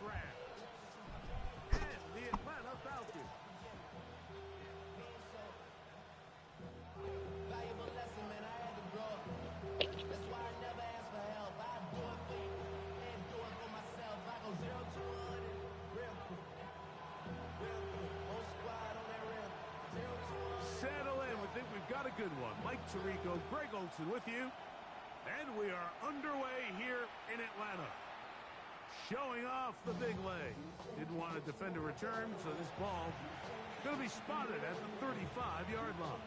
round. And the Atlanta Falcons. Valuable lesson, man. I had to grow up. That's why I never ask for help. I do it for you and do it for myself. I go 0 to 100. Real quick. Real quick. Whole squad on that rim. 0 to 100. Settle in. We think we've got a good one. Mike Tirico, Greg Olsen with you. And we are underway here in Atlanta. Showing off the big leg. Didn't want to defend a return, so this ball going to be spotted at the 35-yard line.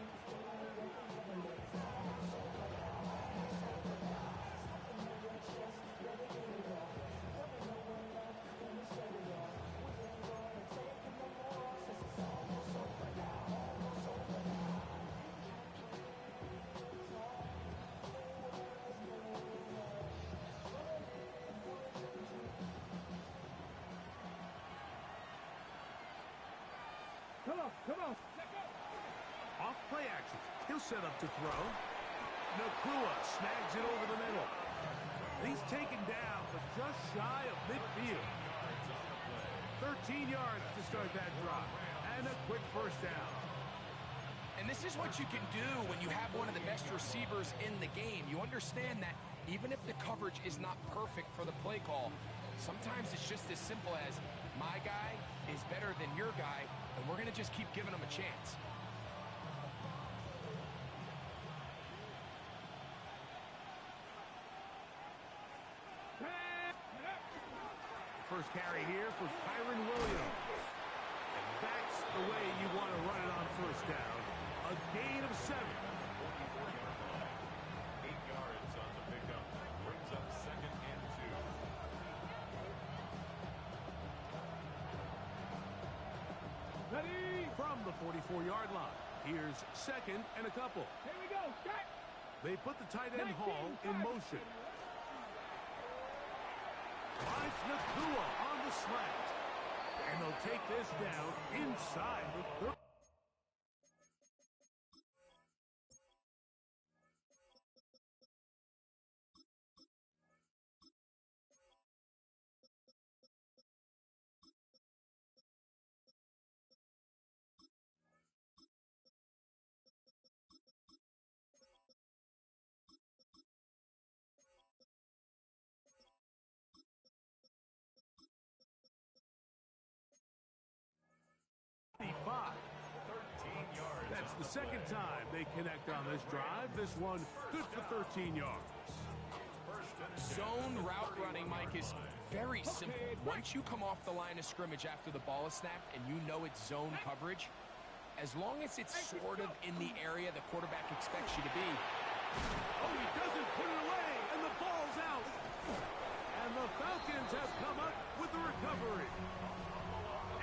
Come on. Off play action. He'll set up to throw. Nakua snags it over the middle. He's taken down, but just shy of midfield. 13 yards to start that drive. And a quick first down. And this is what you can do when you have one of the best receivers in the game. You understand that even if the coverage is not perfect for the play call, sometimes it's just as simple as my guy is better than your guy, and we're going to just keep giving him a chance. First carry here for Kyren Williams. And that's the way you want to run it on first down. A gain of 7. 8 yards on the pickup. Brings up 2nd and 2. Ready? From the 44-yard line. Here's 2nd and a couple. Here we go. Start. They put the tight end Hall in motion. Finds Nakua on the slant. And they'll take this down inside the 30. That's the second time they connect on this drive. This one good for 13 yards. Zone route running, Mike, is very simple. Once you come off the line of scrimmage after the ball is snapped and you know it's zone coverage, as long as it's sort of in the area the quarterback expects you to be. Oh, he doesn't put it away, and the ball's out. And the Falcons have come up with the recovery.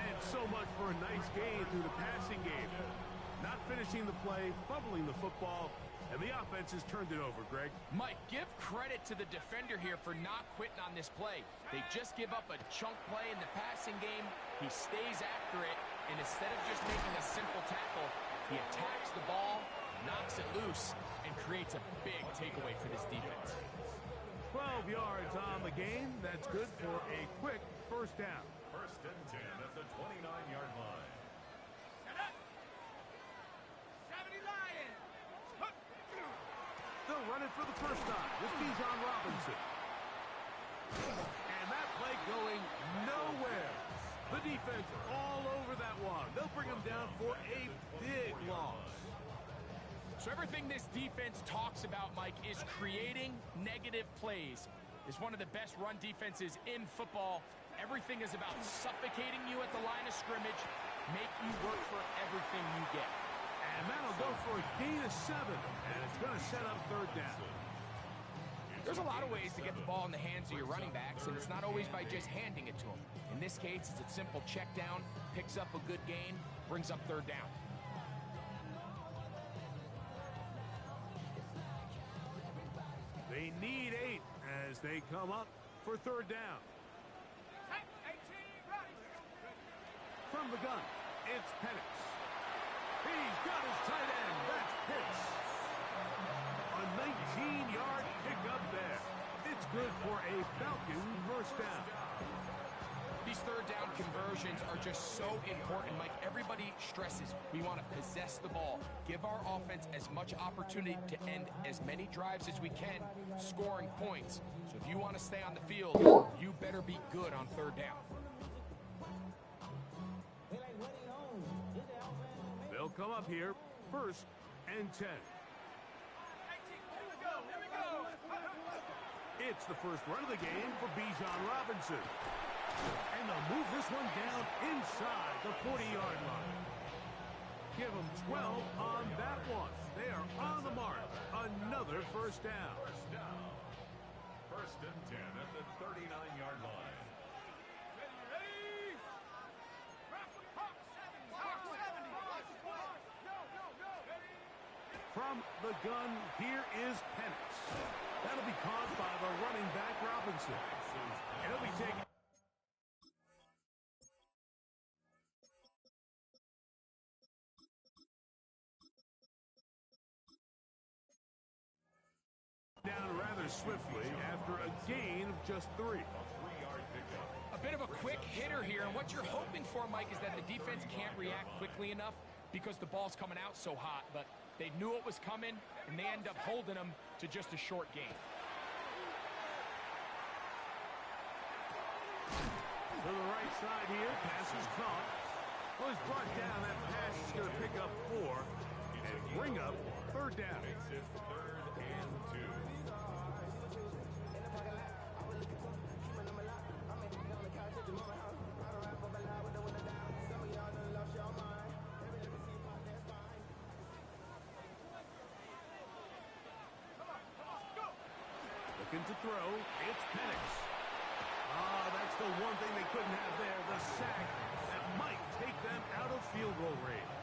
And so much for a nice gain through the passing game. Not finishing the play, fumbling the football, and the offense has turned it over, Greg. Mike, give credit to the defender here for not quitting on this play. They just give up a chunk play in the passing game. He stays after it, and instead of just making a simple tackle, he attacks the ball, knocks it loose, and creates a big takeaway for this defense. 12 yards on the game. That's good for a quick first down. 1st and 10 at the 29-yard line. They'll run it for the first time with Bijan Robinson. And that play going nowhere. The defense all over that one. They'll bring him down for a big loss. So everything this defense talks about, Mike, is creating negative plays. It's one of the best run defenses in football. Everything is about suffocating you at the line of scrimmage, make you work for everything you get. And that'll go for a gain of 7, and it's going to set up 3rd down. There's a lot of ways to get the ball in the hands of your running backs, and it's not always by just handing it to them. In this case, it's a simple check down, picks up a good gain, brings up 3rd down. They need 8 as they come up for 3rd down. From the gun, it's Penix. He's got his tight end. That's Pitts. A 19-yard pickup there. It's good for a Falcon first down. These third down conversions are just so important, Mike. Everybody stresses we want to possess the ball, give our offense as much opportunity to end as many drives as we can, scoring points. So if you want to stay on the field, you better be good on third down. They'll come up here, 1st and 10. It's the first run of the game for Bijan Robinson. And they'll move this one down inside the 40-yard line. Give them 12 on that one. They are on the mark. Another first down. First and 10 at the 39-yard line. From the gun, here is Penix. That'll be caught by the running back Robinson. And it'll be taken down rather swiftly after a gain of just 3. A bit of a quick hitter here, and what you're hoping for, Mike, is that the defense can't react quickly enough because the ball's coming out so hot, but they knew it was coming, and they end up holding them to just a short gain. To the right side here, pass is caught. Well, he's brought down. That pass is going to pick up 4 and bring up third down. Makes it 3rd and 2. Looking to throw, it's Penix. That's the one thing they couldn't have there, the sack that might take them out of field goal range.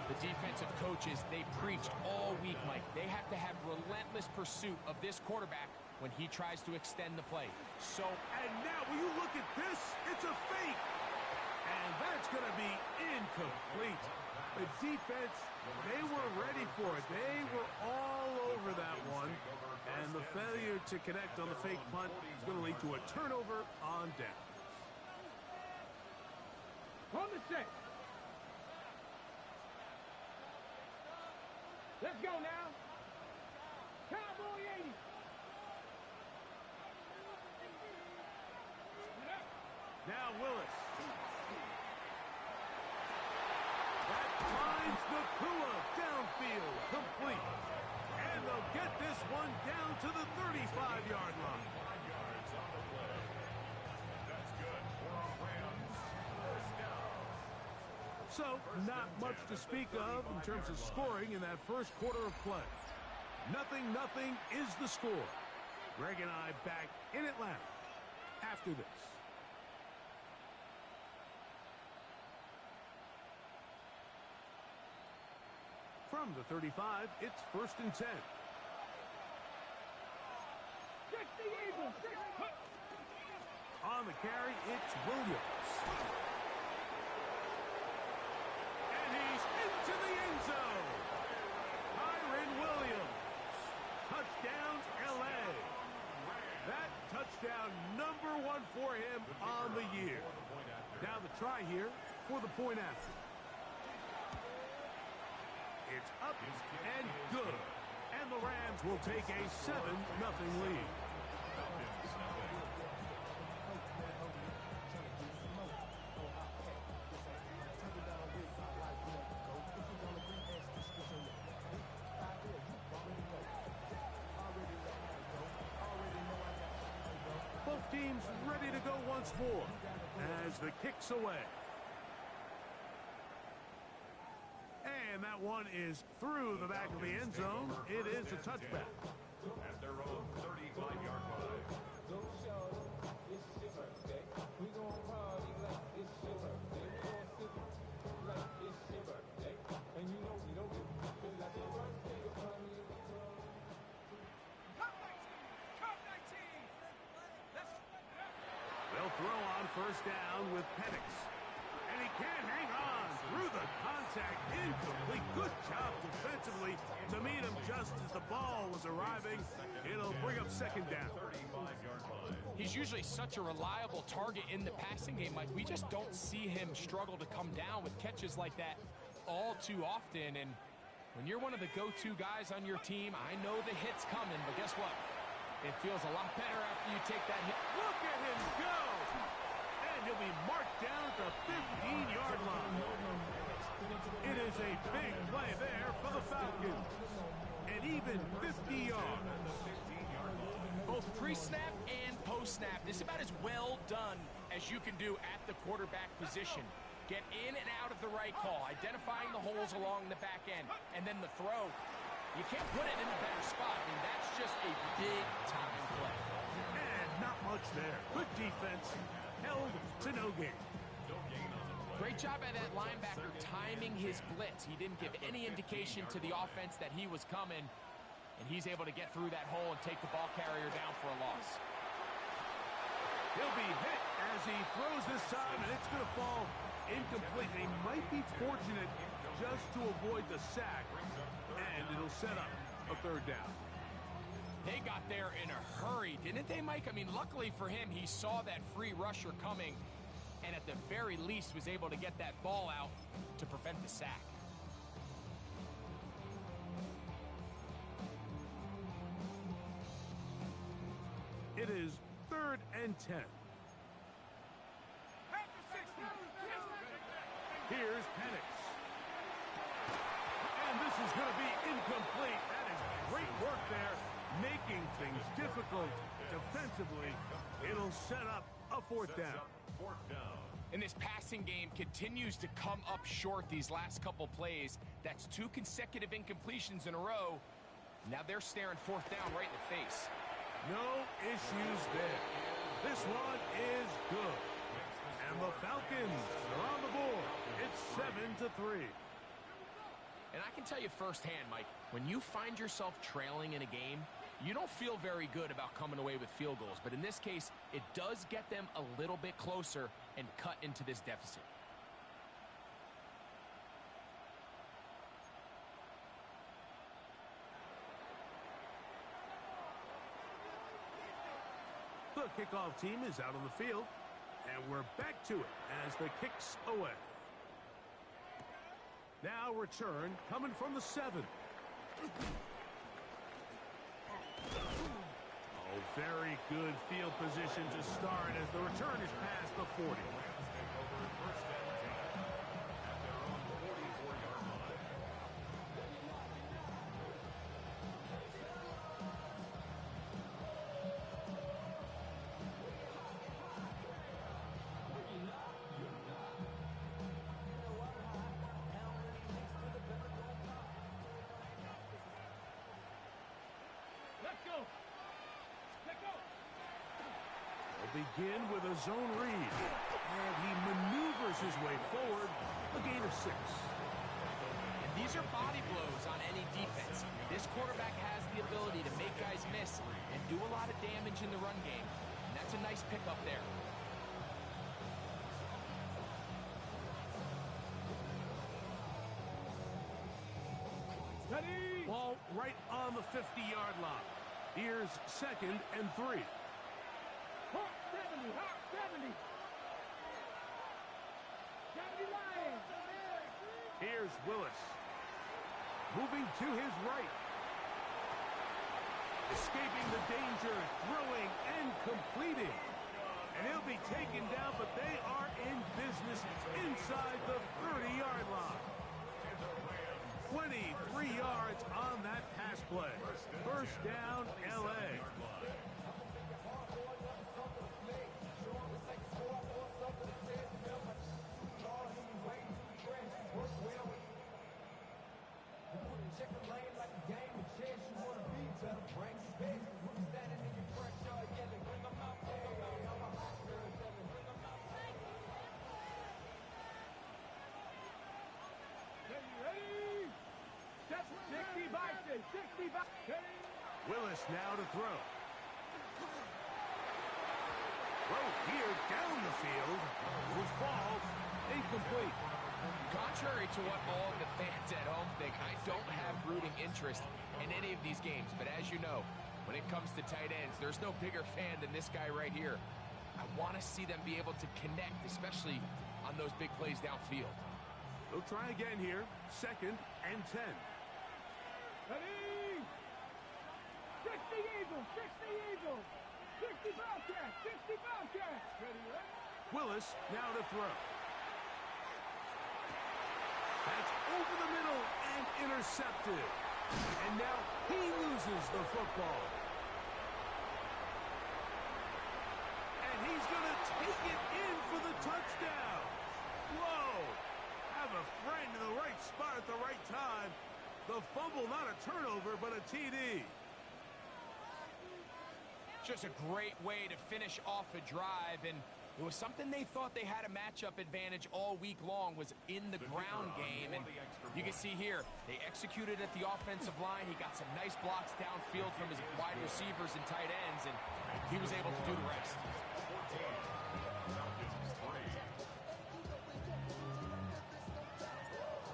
The defensive coaches, they preached all week, Mike. They have to have relentless pursuit of this quarterback when he tries to extend the play. And now, will you look at this? It's a fake. And that's going to be incomplete. The defense, they were ready for it. They were all over that one. And the failure to connect on the fake punt is going to lead to a turnover on downs. On the set. Let's go now. Cowboy 80. Now Willis. That finds Nakua downfield, complete. And they'll get this one down to the 35-yard line. 5 yards on the play. That's good for our Rams. First down. So, not much to speak of in terms of scoring in that first quarter of play. 0-0 is the score. Greg and I back in Atlanta after this. From the 35, it's 1st and 10. On the carry, it's Williams. And he's into the end zone. Kyren Williams. Touchdown, L.A. That touchdown #1 for him on the year. Now the try here for the point after. It's up and good. And the Rams will take a 7-0 lead. Both teams ready to go once more as the kick's away. And that one is through the back of the end zone. It is a touchback. At their own 35-yard line. They'll throw on first down with Penix. And he Can't hang on through the contact. Incomplete. Good job defensively to meet him just as the ball was arriving. It'll bring up second down. 35-yard line. He's usually such a reliable target in the passing game, Mike. We just don't see him struggle to come down with catches like that all too often. And when you're one of the go-to guys on your team, I know the hit's coming, but guess what? It feels a lot better after you take that hit. Look at him go! And he'll be marked down at the 15-yard line. It is a big play there for the Falcons. And even 50 yards. Both pre-snap and post-snap, this is about as well done as you can do at the quarterback position. Get in and out of the right call, identifying the holes along the back end, and then the throw. You can't put it in a better spot. I mean, that's just a big-time play. And not much there. Good defense. Held to no gain. Great job by that linebacker timing his blitz. He didn't give any indication to the offense that he was coming, and he's able to get through that hole and take the ball carrier down for a loss. He'll be hit as he throws this time, and it's going to fall incomplete. They might be fortunate just to avoid the sack, and it'll set up a third down. They got there in a hurry, didn't they, Mike? I mean, luckily for him, he saw that free rusher coming, and at the very least was able to get that ball out to prevent the sack. It is 3rd and 10. Here's Penix. And this is going to be incomplete. That is great work there, making things difficult defensively. It'll set up a 4th down. And this passing game continues to come up short these last couple plays. That's 2 consecutive incompletions in a row. Now they're staring 4th down right in the face. No issues there. This one is good. And the Falcons are on the board. It's 7-3. And I can tell you firsthand, Mike, when you find yourself trailing in a game, you don't feel very good about coming away with field goals. But in this case, it does get them a little bit closer and cut into this deficit. The kickoff team is out on the field, and we're back to it as the kick's away. Now return coming from the 7. Oh, very good field position to start as the return is past the 40. Begin with a zone read, and he maneuvers his way forward, a gain of 6. And these are body blows on any defense. This quarterback has the ability to make guys miss and do a lot of damage in the run game. And that's a nice pickup there. Ready? Ball right on the 50-yard line. Here's 2nd and 3. Hawk 70, Hawk 70. 70 Lions. Here's Willis. Moving to his right. Escaping the danger, throwing and completing. And he'll be taken down, but they are in business inside the 30-yard line. 23 yards on that pass play. First down, L.A. Willis now to throw. Throw here down the field. Will fall incomplete. Contrary to what all of the fans at home think, I don't have rooting interest in any of these games. But as you know, when it comes to tight ends, there's no bigger fan than this guy right here. I want to see them be able to connect, especially on those big plays downfield. They'll try again here. 2nd and 10. Ready? 60 Eagles, 60 Eagles. 60 Bobcats, 60 Bobcats. Ready, right? Willis now to throw. That's over the middle and intercepted. And now he loses the football. And he's going to take it in for the touchdown. Whoa! Have a friend in the right spot at the right time. The fumble, not a turnover, but a TD. Just a great way to finish off a drive, and it was something they thought they had a matchup advantage all week long, was in the ground game. And you can see here, they executed at the offensive line. He got some nice blocks downfield from his wide receivers and tight ends, and he was able to do the rest.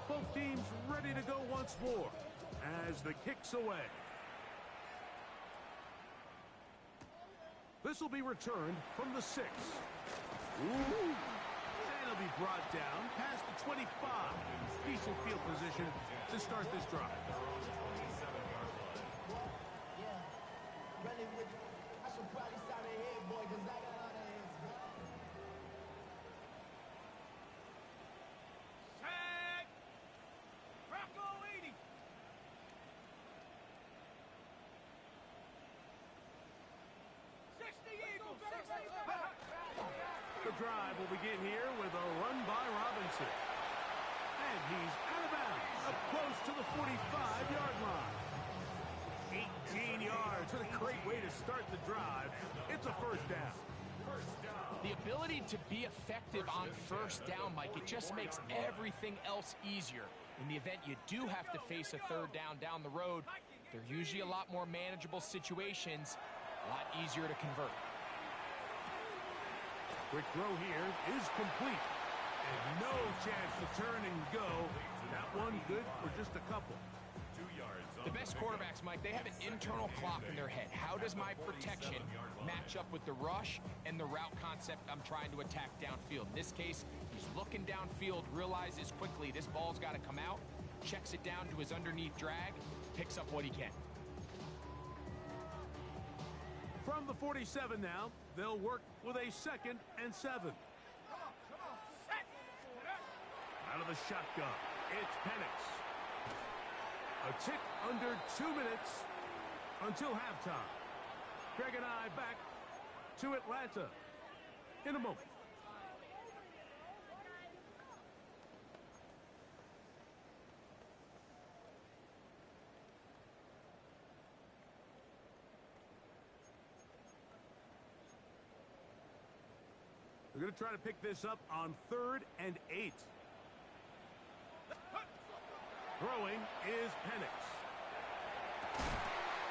Both teams ready to go once more as the kick's away. This will be returned from the 6. Ooh. And it'll be brought down past the 25. Decent field position to start this drive. Yeah, running with, I should probably sign a head boy, because I got all the heads. Sack. Bronco 80. The drive will begin here with a run by Robinson. And he's out of bounds, up close to the 45-yard line. 18 yards. What a great way to start the drive. It's a first down. The ability to be effective on first down, Mike, it just makes everything else easier. In the event you do have to face a third down the road, they're usually a lot more manageable situations, a lot easier to convert. Quick throw here is complete. And no chance to turn and go. That one good for just a couple. 2 yards. The best quarterbacks, Mike, they have an internal clock in their head. How does my protection match up with the rush and the route concept I'm trying to attack downfield? In this case, he's looking downfield, realizes quickly this ball's got to come out, checks it down to his underneath drag, picks up what he can. From the 47 now, they'll work with a 2nd and 7. Out of the shotgun, it's Penix. A tick under 2 minutes until halftime. Greg and I back to Atlanta in a moment. We're going to try to pick this up on 3rd and 8. Throwing is Penix.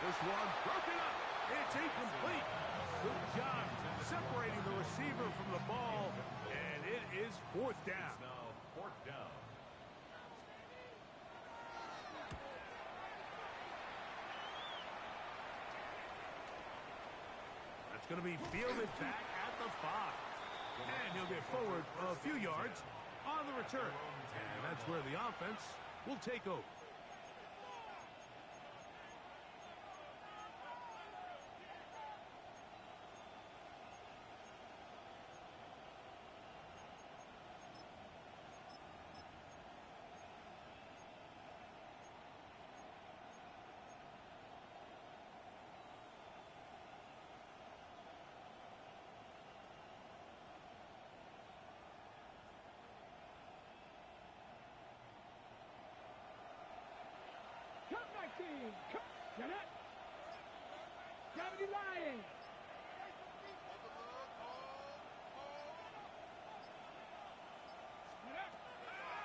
This one broken up. It's incomplete. Good job separating the receiver from the ball, and it is 4th down. Now 4th down. That's going to be fielded back at the 5. And he'll get forward a few yards on the return. And that's where the offense will take over. Get it. Gravity Lions.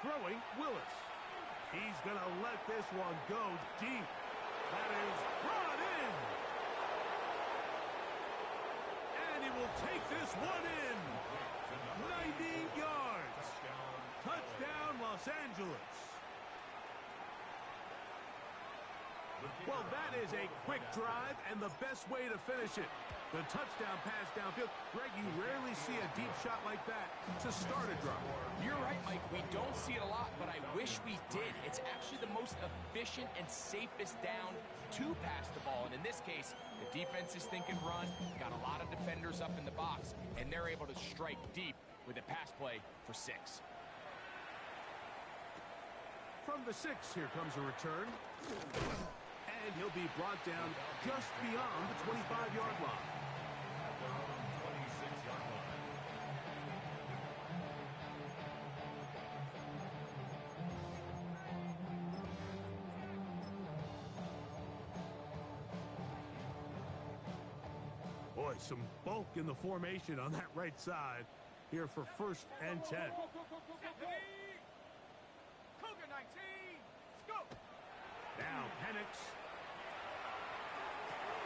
Throwing, Willis. He's going to let this one go deep. That is brought in. And he will take this one in. 90 yards. Touchdown, Los Angeles. Well, that is a quick drive and the best way to finish it. The touchdown pass downfield. Greg, you rarely see a deep shot like that to start a drive. You're right, Mike. We don't see it a lot, but I wish we did. It's actually the most efficient and safest down to pass the ball. And in this case, the defense is thinking run, got a lot of defenders up in the box, and they're able to strike deep with a pass play for 6. From the 6, here comes a return. And he'll be brought down just beyond the 25-yard line. Boy, some bulk in the formation on that right side here for 1st and 10. Cougar 19, go! Now Penix.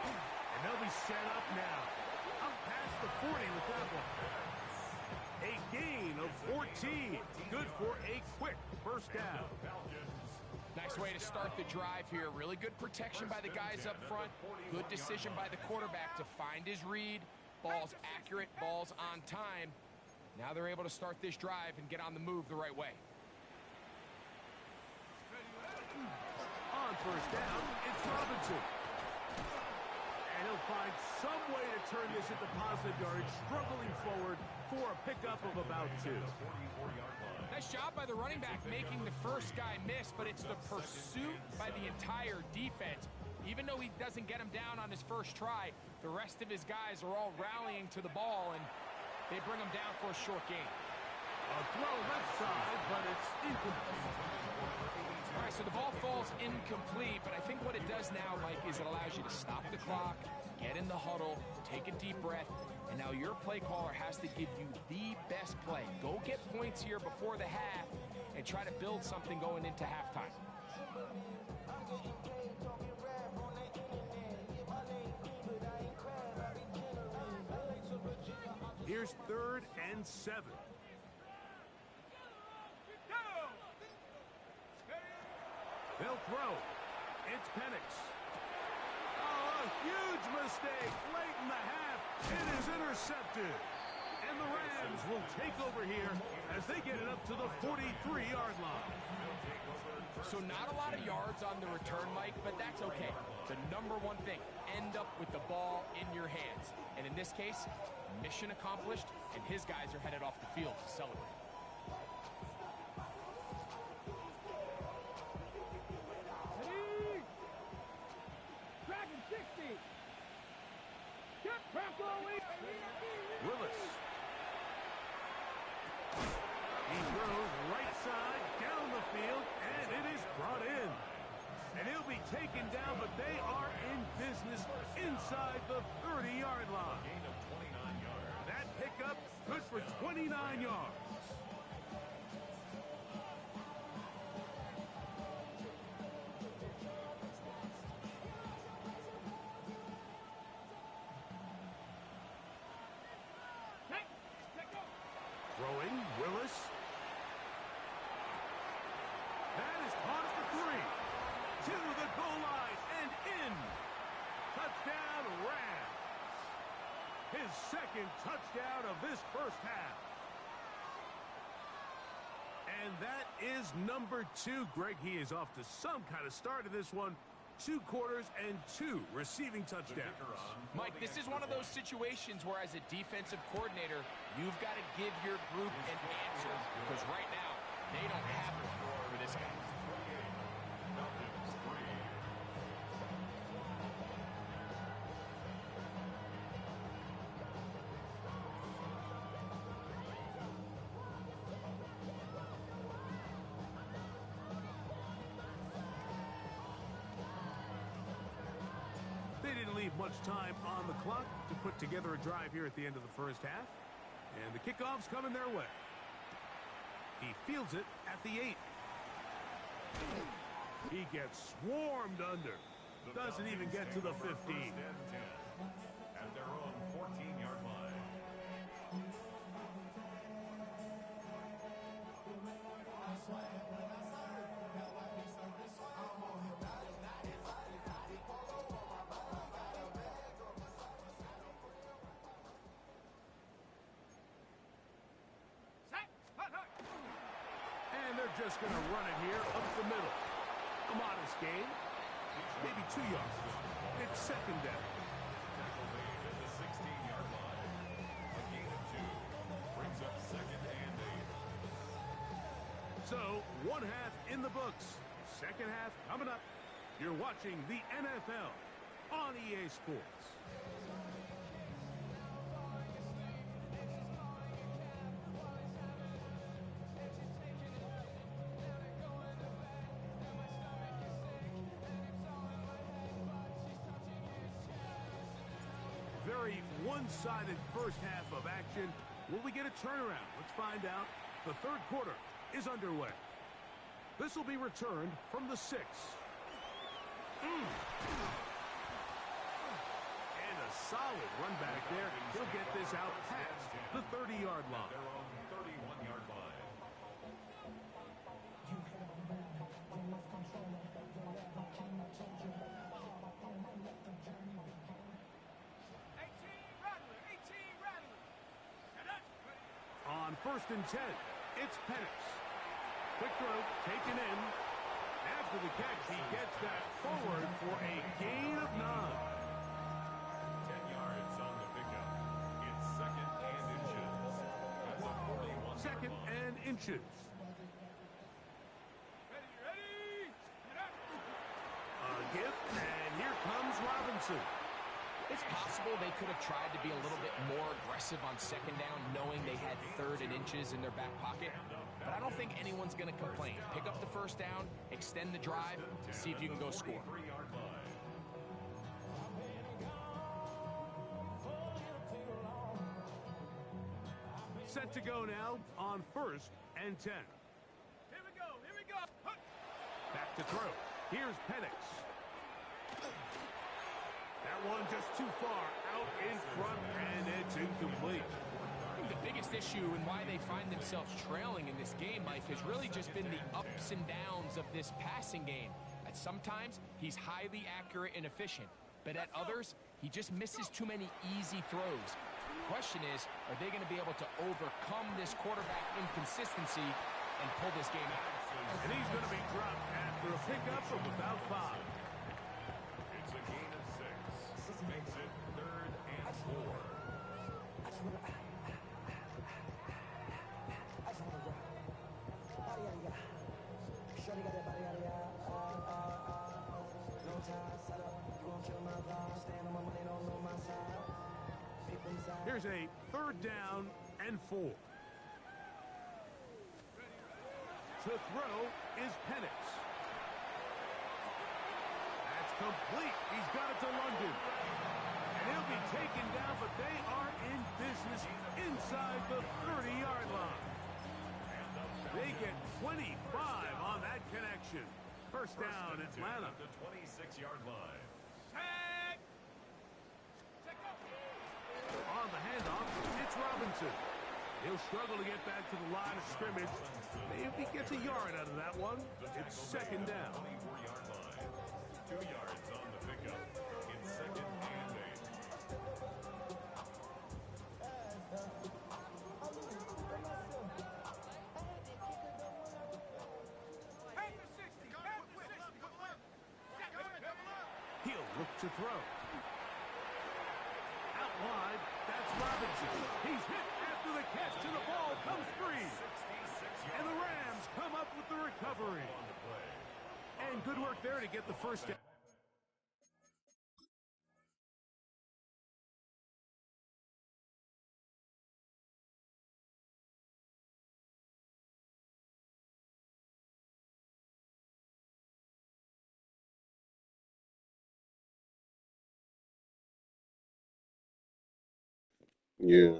And they'll be set up now. Up past the 40 with that one. A gain of 14. Good for a quick first down. Nice way to start the drive here. Really good protection by the guys up front. Good decision by the quarterback to find his read. Ball's accurate, ball's on time. Now they're able to start this drive and get on the move the right way. On first down, it's Robinson. And he'll find some way to turn this into positive yardage, struggling forward for a pickup of about 2. Nice job by the running back making the first guy miss, but it's the pursuit by the entire defense. Even though he doesn't get him down on his first try, the rest of his guys are all rallying to the ball, and they bring him down for a short gain. A throw left side, but it's incomplete. All right, so the ball falls incomplete, but I think what it does now, Mike, is it allows you to stop the clock, get in the huddle, take a deep breath, and now your play caller has to give you the best play. Go get points here before the half and try to build something going into halftime. Here's 3rd and 7. They'll throw. It's Penix. Oh, a huge mistake late in the half. It is intercepted. And the Rams will take over here as they get it up to the 43-yard line. So not a lot of yards on the return, Mike, but that's okay. The number one thing, end up with the ball in your hands. And in this case, mission accomplished, and his guys are headed off the field to celebrate. Dragon 60. Get back Willis. He throws right side down the field, and it is brought in. And he'll be taken down, but they are in business inside the 30-yard line. That pickup good for 29 yards. Throwing, Willis. That is caught at the 3. To the goal line and in. Touchdown, Rams. His 2nd touchdown of this first half. And that is number 2. Greg, he is off to some kind of start in this one. 2 quarters and 2 receiving touchdowns. Mike, this is one of those situations where as a defensive coordinator, you've got to give your group an answer. Because right now, they don't have one for this guy. They didn't leave much time on the clock to put together a drive here at the end of the first half. And the kickoff's coming their way. He fields it at the 8. He gets swarmed under. Doesn't even get to the 15. At their own 14-yard line. just going to run it here up the middle. A modest gain. Maybe 2 yards. It's second down. Tackle made at the 16-yard line. A gain of 2 brings up second and 8. So, one half in the books. Second half coming up. You're watching the NFL on EA Sports. Very one-sided first half of action. Will we get a turnaround? Let's find out. The third quarter is underway. This will be returned from the 6. And a solid run back there. He'll get this out past the 30-yard line. Their own 31-yard line. On 1st and 10, it's Penix. Quick throw, taken in. After the catch, he gets that forward for a gain of 9. 10 yards on the pickup. It's second and inches. That's a 41. Second and inches. A gift, and here comes Robinson. It's possible they could have tried to be a little bit more aggressive on second down, knowing they had 3rd and inches in their back pocket. But I don't think anyone's going to complain. Pick up the first down, extend the drive, see if you can go score. 3-yard line. Set to go now on 1st and 10. Here we go. Here we go. Back to throw. Here's Penix. That one just too far out in front, and it's incomplete. I think the biggest issue and why they find themselves trailing in this game, Mike, has really just been the ups and downs of this passing game. At sometimes, he's highly accurate and efficient, but at others, he just misses too many easy throws. The question is, are they going to be able to overcome this quarterback inconsistency and pull this game out? And he's going to be dropped after a pickup of about 5. It's a gain of 6. Makes it 3rd and 4. Here's a 3rd down and 4. To throw is Penix. That's complete. He's got it to London. And he'll be taken down, but they are in business inside the 30-yard line. They get 25 on that connection. First down, Atlanta. The 26-yard line. On the handoff, it's Robinson. He'll struggle to get back to the line of scrimmage. Maybe he gets a yard out of that one. It's second down. 24-yard line. 2 yards on the pickup. It's second and 8. He'll look to throw. Out wide, that's Robinson. He's hit after the catch, and the ball comes free. And the Rams come up with the recovery. And good work there to get the first down. Yeah.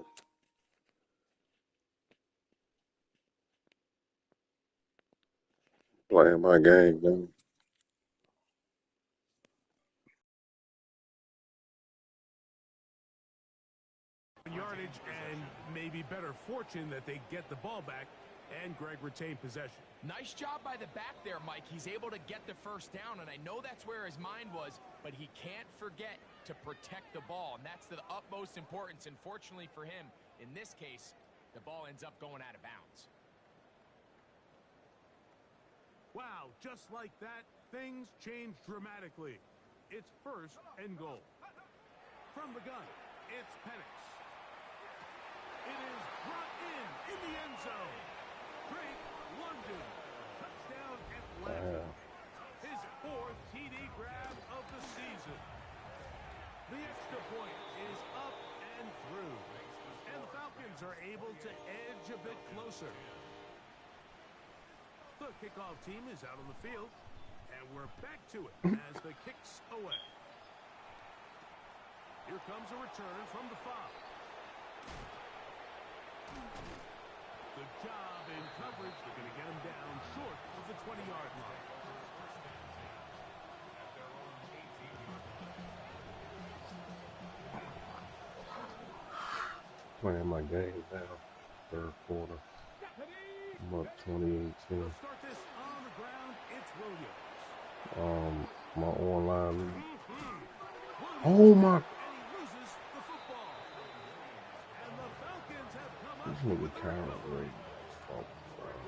Playing my game, man. Yardage and maybe better fortune that they get the ball back and Greg retained possession. Nice job by the back there, Mike. He's able to get the first down, and I know that's where his mind was, but he can't forget to protect the ball, and that's the utmost importance. And fortunately for him, in this case, the ball ends up going out of bounds. Wow, just like that, things change dramatically. It's first and goal. From the gun, it's Penix. It is brought in the end zone. Drake London, touchdown Atlanta. His fourth TD grab of the season. The extra point is up and through. And the Falcons are able to edge a bit closer. The kickoff team is out on the field. And we're back to it as the kick's away. Here comes a return from the 5. Good job in coverage. They're going to get him down short of the 20-yard line. Playing my game now. Third quarter. I'm up 2018. They'll start this on the ground. It's Williams. My online league. Oh my! And he loses the football. And the Falcons have come up This nigga with the Kyle recovery. Ray. Oh,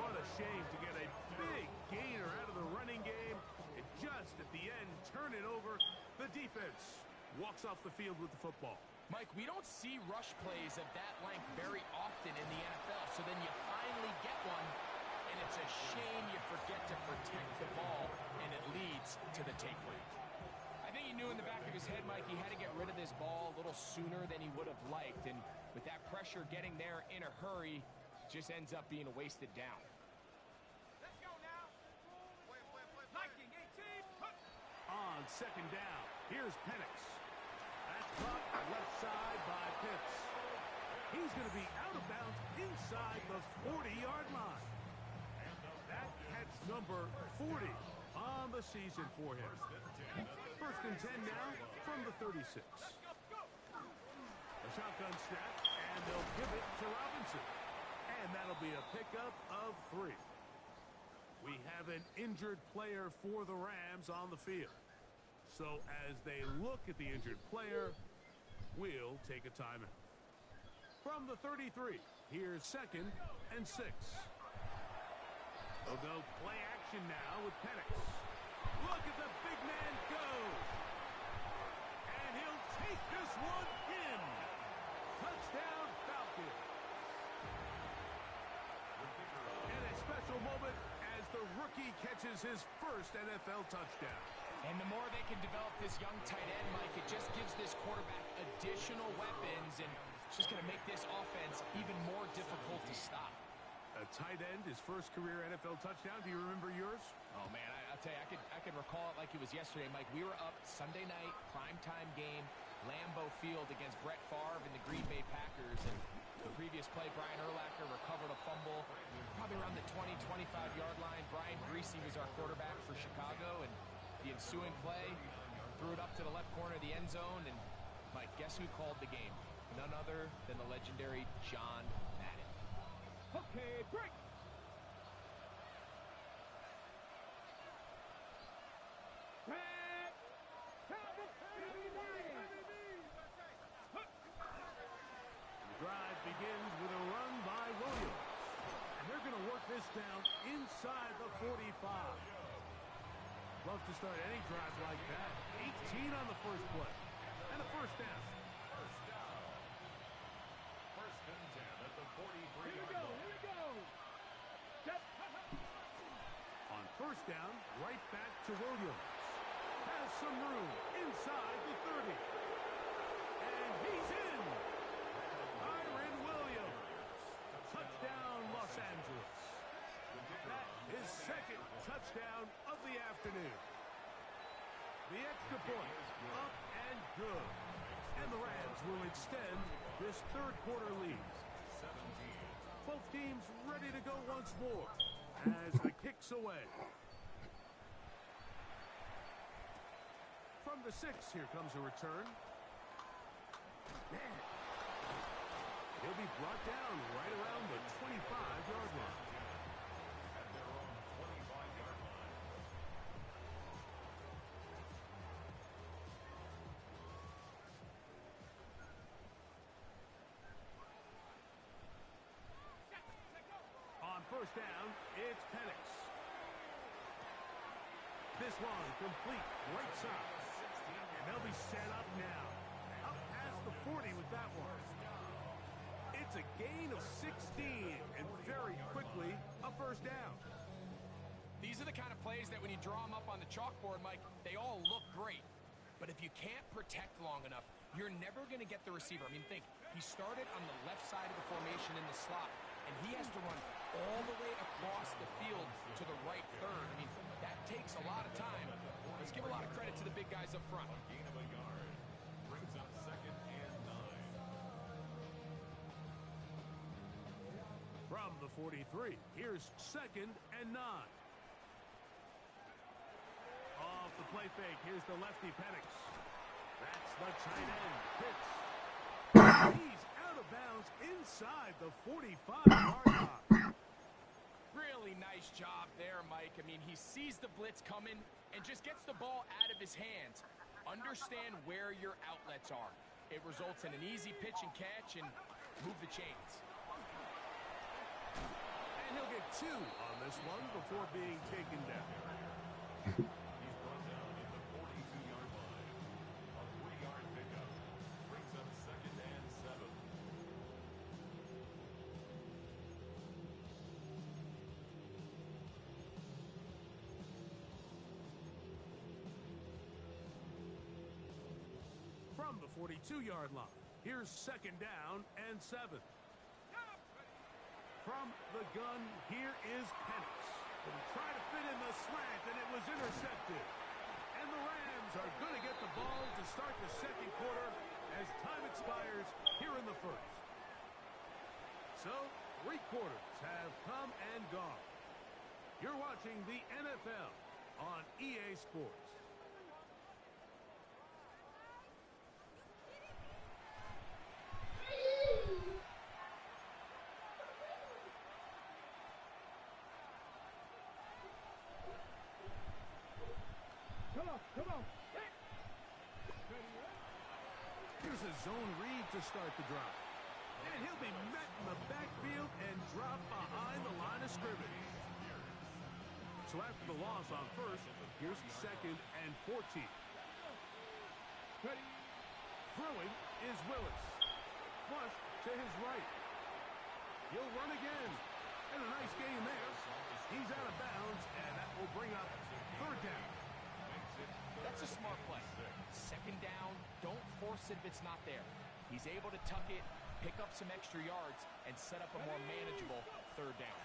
What a shame to get a big gainer out of the running game. And just at the end, turn it over. The defense walks off the field with the football. Mike, we don't see rush plays of that length very often in the NFL, so then you finally get one, and it's a shame you forget to protect the ball, and it leads to the takeaway. I think he knew in the back of his head, Mike, he had to get rid of this ball a little sooner than he would have liked, and with that pressure getting there in a hurry, just ends up being a wasted down. Let's go now. Liking 18. On second down, here's Penix. That's caught left side by Pitts. He's going to be out of bounds inside the 40-yard line. That catch number 40 on the season for him. First and 10 now from the 36. A shotgun snap, and they'll give it to Robinson. And that'll be a pickup of 3. We have an injured player for the Rams on the field. So as they look at the injured player, we'll take a timeout. From the 33, here's second and 6. They'll go play action now with Penix. Look at the big man go. And he'll take this one in. Touchdown Falcons. And a special moment as the rookie catches his first NFL touchdown. And the more they can develop this young tight end, Mike, it just gives this quarterback additional weapons, and it's just going to make this offense even more difficult to stop. A tight end, his first career NFL touchdown. Do you remember yours? Oh, man, I'll tell you, I could recall it like it was yesterday, Mike. We were up Sunday night, primetime game, Lambeau Field against Brett Favre and the Green Bay Packers, and the previous play, Brian Urlacher recovered a fumble, probably around the 20, 25-yard line. Brian Greasy was our quarterback for Chicago, and the ensuing play, threw it up to the left corner of the end zone, and Mike, guess who called the game? None other than the legendary John Madden. Okay, break. The drive begins with a run by Williams. And they're going to work this down inside the 45. Love to start any drive like that. 18 on the first play. And a first down. First and 10 at the 43-yard Here we line. go. Just On first down, right back to Williams. Has some room inside the 30. And he's in. Kyren Williams. Touchdown, Los Angeles. That is second touchdown of the afternoon. The extra point, up and good. And the Rams will extend this third quarter lead. Both teams ready to go once more as the kick's away. From the 6, here comes a return. Man. He'll be brought down right around the 25-yard line. At their own 25-yard line. On first down, it's Penix. This one complete right side. And they'll be set up now. Up past the 40 with that one. It's a gain of 16 and very quickly a first down. These are the kind of plays that when you draw them up on the chalkboard, Mike, they all look great. But if you can't protect long enough, you're never going to get the receiver. I mean, think, he started on the left side of the formation in the slot, and he has to run all the way across the field to the right third. I mean, that takes a lot of time. Let's give a lot of credit to the big guys up front. Gain of a yard. Brings up 2nd and 9. From the 43, here's 2nd and 9. Off the play fake, here's the lefty Penix. That's the tight end, Pitts. He's out of bounds inside the 45-yard line. Really nice job there, Mike. I mean, he sees the blitz coming and just gets the ball out of his hands. Understand where your outlets are. It results in an easy pitch and catch and move the chains. And he'll get 2 on this one before being taken down. He's brought down at the 42-yard line. A 3-yard pickup. Brings up 2nd and 7. From the 42-yard line, here's 2nd down and 7. From the gun, here is Penix. But he tried to fit in the slant, and it was intercepted. And the Rams are going to get the ball to start the 2nd quarter as time expires here in the 1st. So, 3 quarters have come and gone. You're watching the NFL on EA Sports. Come on. Here's a zone read to start the drive. And he'll be met in the backfield and dropped behind the line of scrimmage. So after the loss on 1st, here's 2nd and 14. Throwing is Willis. Flush to his right. He'll run again. And a nice gain there. He's out of bounds, and that will bring up 3rd down. That's a smart play. 2nd down, don't force it if it's not there. He's able to tuck it, pick up some extra yards, and set up a more manageable 3rd down.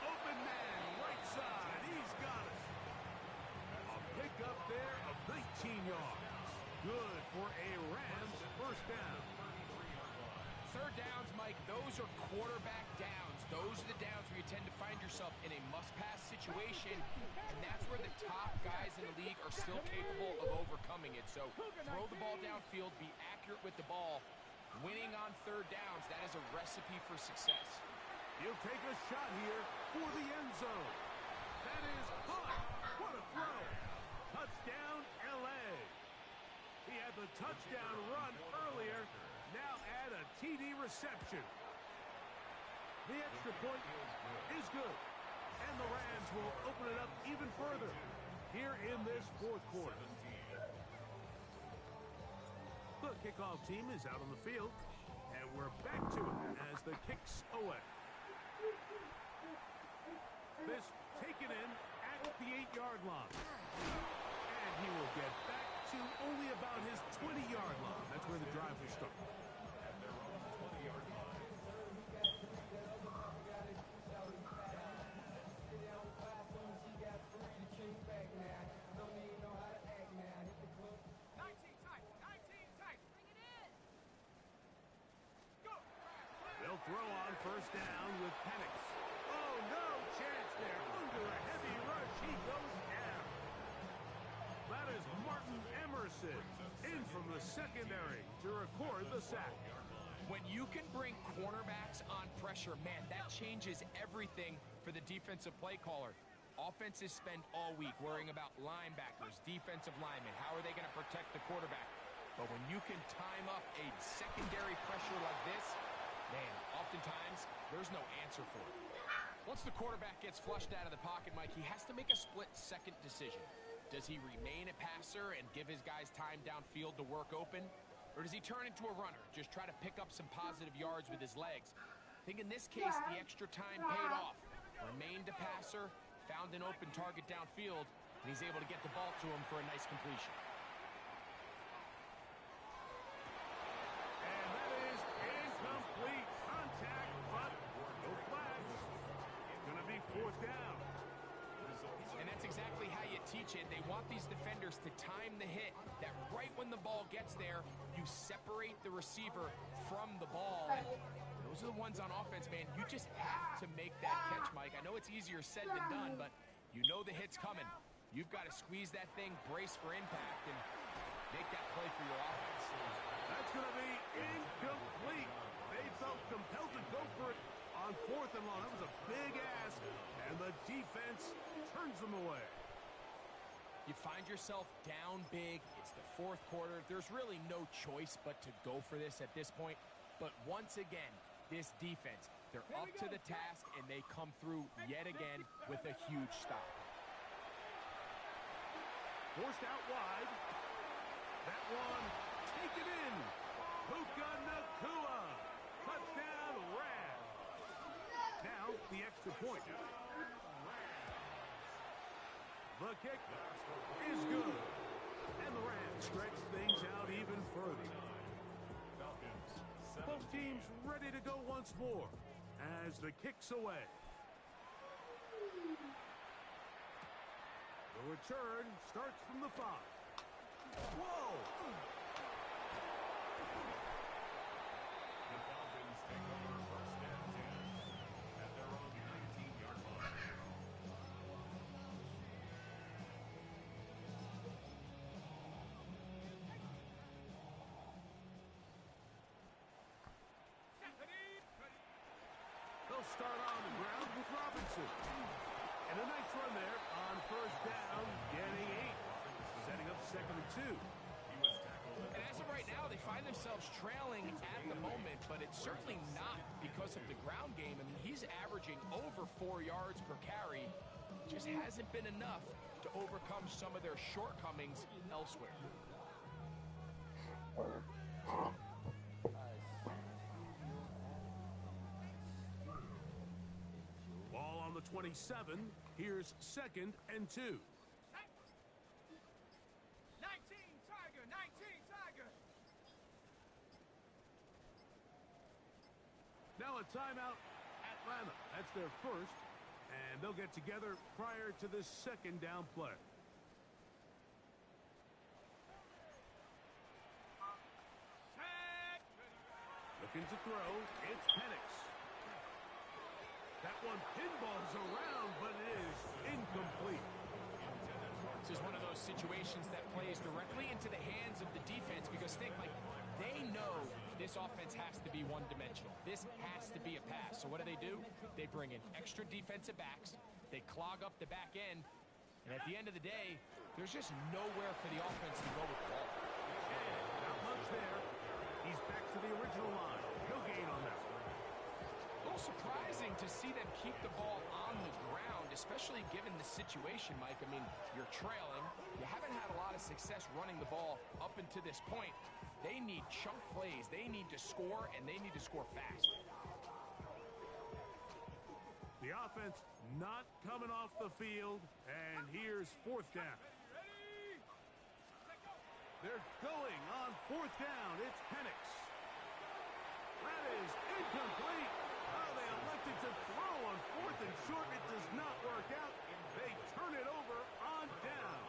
Open man, right side. He's got it. A pickup there of 19 yards. Good for a Rams 1st down. 3rd downs, Mike, those are quarterback downs. Those are the downs where you tend to find yourself in a must-pass situation, and that's where the top guys in the league are still capable of overcoming it. So throw the ball downfield, be accurate with the ball. Winning on 3rd downs, that is a recipe for success. He'll take a shot here for the end zone. That is hot. What a throw. Touchdown, L.A. He had the touchdown run earlier. Now add a TD reception. The extra point is good. And the Rams will open it up even further here in this 4th quarter. The kickoff team is out on the field. And we're back to it as the kick's away. This taken in at the 8-yard line. And he will get back to only about his 20-yard line. That's where the drive will start. At their own 20-yard line. They'll throw on 1st down with Penix. Oh, no chance there. Under a heavy rush, he goes down. That is Martin Emerson in from the secondary to record the sack. When you can bring cornerbacks on pressure, man, that changes everything for the defensive play caller. Offenses spend all week worrying about linebackers, defensive linemen. How are they going to protect the quarterback? But when you can time up a secondary pressure like this, man, oftentimes there's no answer for it. Once the quarterback gets flushed out of the pocket, Mike, he has to make a split-second decision. Does he remain a passer and give his guys time downfield to work open? Or does he turn into a runner, just try to pick up some positive yards with his legs? I think in this case, the extra time paid off. Remained a passer, found an open target downfield, and he's able to get the ball to him for a nice completion. And that is incomplete contact, but no flags. It's going to be fourth down. And that's exactly how you teach it. They want these defenders to time the hit, that right when the ball gets there, you separate the receiver from the ball. And those are the ones on offense, man. You just have to make that catch, Mike. I know it's easier said than done, but you know the hit's coming. You've got to squeeze that thing, brace for impact, and make that play for your offense. That's going to be incomplete. They felt compelled to go for it on fourth and long. That was a big ask, and the defense turns them away. You find yourself down big. It's the fourth quarter. There's really no choice but to go for this at this point. But once again, this defense, they're up to the task, and they come through yet again with a huge stop. Forced out wide. That one taken in. Puka Nacua. Touchdown, Rams. Now the extra point. The kick is good. And the Rams stretch things out even further. Both teams ready to go once more as the kick's away. The return starts from the 5. Whoa! The Falcons take over first and 10 at their own 19-yard line. They'll start on the ground with Robinson. And a nice run there on first down, getting 8. Setting up second and 2. And as of right now, they find themselves trailing at the moment, but it's certainly not because of the ground game. I mean, he's averaging over 4 yards per carry. Just hasn't been enough to overcome some of their shortcomings elsewhere. Ball on the 27. Here's second and 2. 19 Tiger, 19 Tiger. Now a timeout, Atlanta. That's their first, and they'll get together prior to this second down play. Looking to throw, it's Penix. That one pinballs around, but it is incomplete. This is one of those situations that plays directly into the hands of the defense because think, like, they know this offense has to be one-dimensional. This has to be a pass. So what do? They bring in extra defensive backs. They clog up the back end. And at the end of the day, there's just nowhere for the offense to go with the ball. And not much there. He's back to the original line. No gain on that one. A little surprising to see them keep the ball on the ground, especially given the situation, Mike. I mean, you're trailing. You haven't had a lot of success running the ball up until this point. They need chunk plays. They need to score, and they need to score fast. The offense not coming off the field, and here's fourth down. They're going on fourth down. It's Penix. That is incomplete. Oh, they elected to throw on fourth and short. It does not work out. They turn it over on down.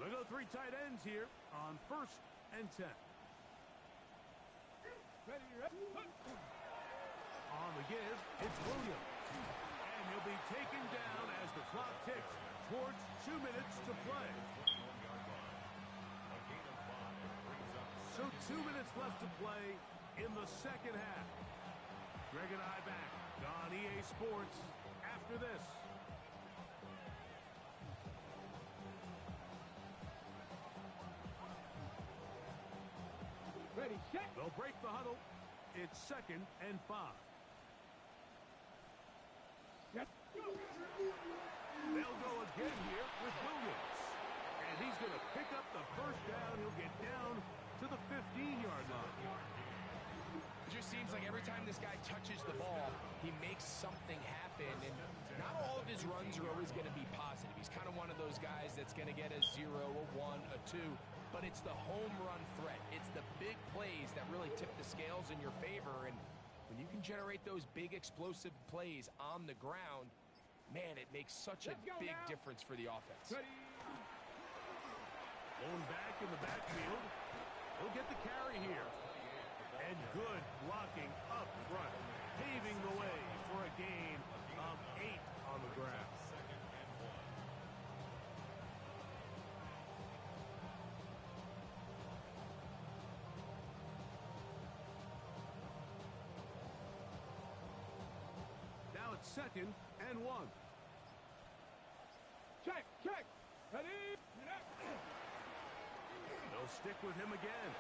They'll go 3 tight ends here on first and 10. On the give, it's Williams. And he'll be taken down as the clock ticks towards 2 minutes to play. So 2 minutes left to play in the second half. Greg and I back on EA Sports after this. Ready, set. They'll break the huddle. It's 2nd and 5. Yes. They'll go again here with Williams. And he's going to pick up the first down. He'll get down to the 15-yard line. It just seems like every time this guy touches the ball, he makes something happen. And not all of his runs are always going to be positive. He's kind of one of those guys that's going to get a 0, a 1, a 2. But it's the home run threat. It's the big plays that really tip the scales in your favor. And when you can generate those big explosive plays on the ground, man, it makes such a big difference for the offense. Ready. Going back in the backfield. He'll get the carry here. And good blocking up front, paving the way for a gain of 8 on the ground. Now it's 2nd and 1. Check, check. Ready. They'll stick with him again.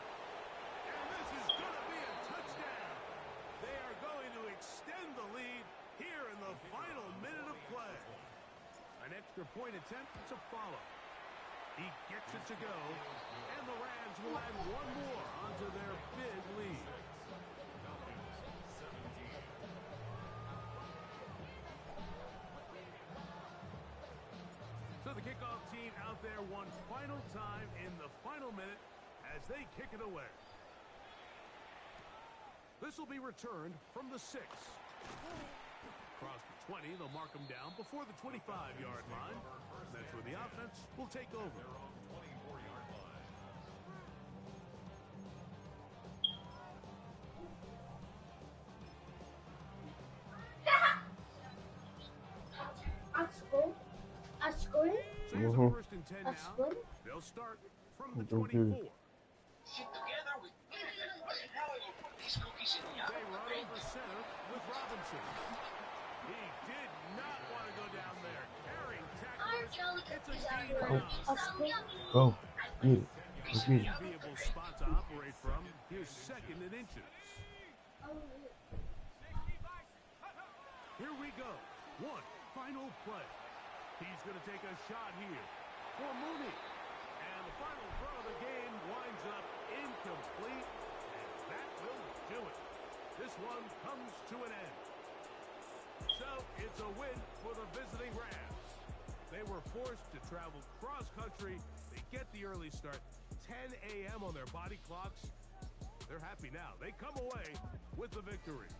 And this is going to be a touchdown. They are going to extend the lead here in the final minute of play. An extra point attempt to follow. He gets it to go. And the Rams will add one more onto their big lead. So the kickoff team out there one final time in the final minute as they kick it away. This will be returned from the 6. Across the 20, they'll mark them down before the 25-yard line. That's where the offense will take over. So here's a 1st and 10 now. They'll start from the 24. They run over center with Robinson. He did not want to go down there. Carrying tacklers. It's a gain. Go. Get it. Go get it. Enviable spot to operate from. Here's 2nd and inches. Here we go. One final play. He's going to take a shot here for Mooney. And the final throw of the game winds up incomplete. And that will do it. This one comes to an end. So it's a win for the visiting Rams. They were forced to travel cross-country. They get the early start, 10 a.m. on their body clocks. They're happy now. They come away with the victory.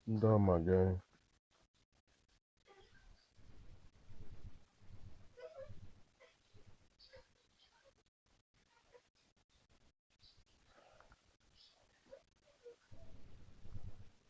I'm done my game.